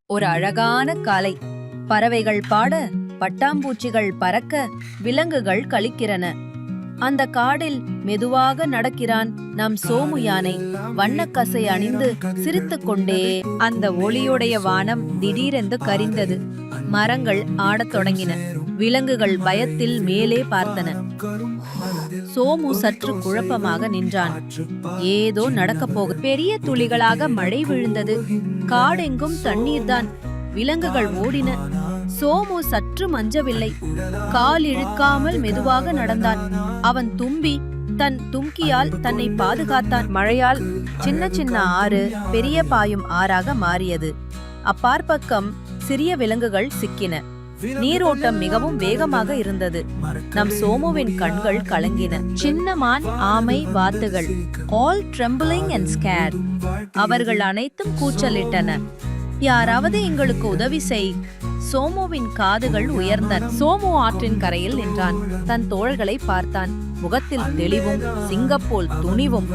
ஒரு அழகான காலை. பறவைகள் பாட, பட்டாம்பூச்சிகள் பறக்க, விலங்குகள் களிக்கிறன. அந்த காடில் மெதுவாக நடக்கிறான் நம் சோமு யானை. வண்ணக்கசை அணிந்து சிரித்துக் கொண்டே. அந்த ஒளியுடைய வானம் திடீரென்று கரிந்தது. மரங்கள் ஆடத் தொடங்கின. விலங்குகள் பயத்தில் மேலே பார்த்தன. சோமு சற்று குழப்பமாக நின்றான். ஏதோ நடக்கப் போக. பெரிய துளிகளாக மழை விழுந்தது. காடெங்கும் தண்ணீர்தான். விலங்குகள் ஓடின. சோமு சற்று மஞ்சவில்லை. கால் இழுக்காமல் மெதுவாக நடந்தான். அவன் தும்பி தன் தும்கியால் தன்னை பாதுகாத்தான். மழையால் சின்ன சின்ன ஆறு பெரிய பாயும் ஆறாக மாறியது. அப்பாற்பக்கம் சிறிய விலங்குகள் சிக்கின. நீரோட்டம் மிகவும் வேகமாக இருந்தது. நம் சோமுவின் கண்கள் கலங்கின. சின்ன மான், ஆமை, வாத்துகள், all trembling and scared. அவர்கள் அனைத்தும் கூச்சலிட்டன. யாராவது எங்களுக்கு உதவி செய். சோமுவின் காதுகள் உயர்ந்தன. சோமு ஆற்றின் கரையில் நின்றான். தன் தோள்களை பார்த்தான். முகத்தில் தெளிவும் சிங்கப்போல் துணிவும்.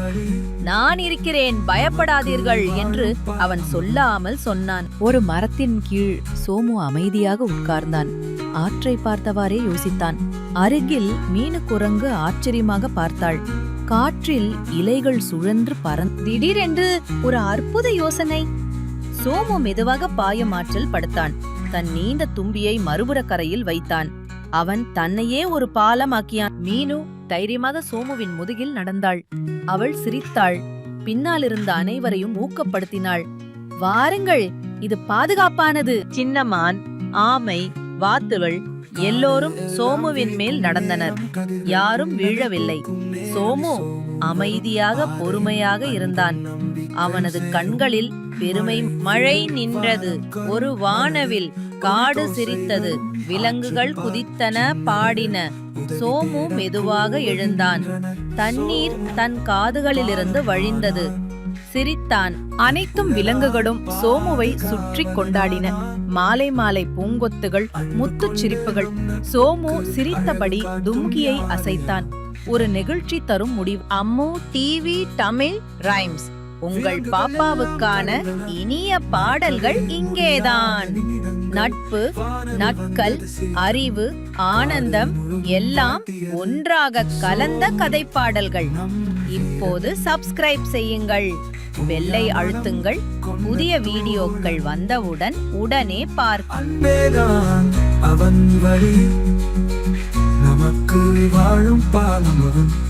நான் இருக்கிறேன், பயப்படாதீர்கள் என்று அவன் சொல்லாமல் சொன்னான். ஒரு மரத்தின் கீழ் சோமு அமைதியாக உட்கார்ந்தான். ஆற்றை பார்த்தவாறே யோசித்தான். அருகில் மீனுக்குரங்கு ஆச்சரியமாக பார்த்தாள். காற்றில் இலைகள் சுழன்று திடீரென்று ஒரு அற்புத யோசனை. சோமு மெதுவாக பாயும் ஆற்றில் படுத்தான். தன் நீண்ட தும்பியை மறுபுற கரையில் வைத்தான். அவன் தன்னையே ஒரு பாலமாக்கியான். மீனு தைரியமாக சோமுவின் முதுகில் நடந்தாள். அவள் சிரித்தாள். பின்னால் இருந்த அனைவரையும் ஊக்கப்படுத்தினாள். வாருங்கள், இது பாதுகாப்பானது. சின்னமான், ஆமை, வாத்துகள் எல்லோரும் சோமுவின் மேல் நடந்தனர். யாரும் வீழவில்லை. சோமு அமைதியாக பொறுமையாக இருந்தான். அவனது கண்களில் பெருமை. மழை நின்றது. ஒரு வானவில். காடு சிரித்தது. விலங்குகள் குதித்தன, பாடின. சோமு மெதுவாக எழுந்தான். தண்ணீர் தன் காதுகளிலிருந்து வழிந்தது. சிரித்தான். அனைத்தும் விலங்குகளும் சோமுவை சுற்றி கொண்டாடின. மாலை மாலை பூங்கொத்துகள், முத்துச் சிரிப்புகள். சோமு சிரித்தபடி தும்கியை அசைத்தான். ஒரு நெகிழ்ச்சி தரும் முடிவு. Ammu TV Tamil rhymes. உங்கள் பாப்பாவுக்கான இனிய பாடல்கள் இங்கேதான். நட்பு, நட்கள், அறிவு, ஆனந்தம் எல்லாம் ஒன்றாக கலந்த கதைப்பாடல்கள். இப்போது சப்ஸ்கிரைப் செய்யுங்கள். பெல்லை அழுத்துங்கள். புதிய வீடியோக்கள் வந்தவுடன் உடனே பார்க்க. அவன் வழி நமக்கு வாழும் பாலம்.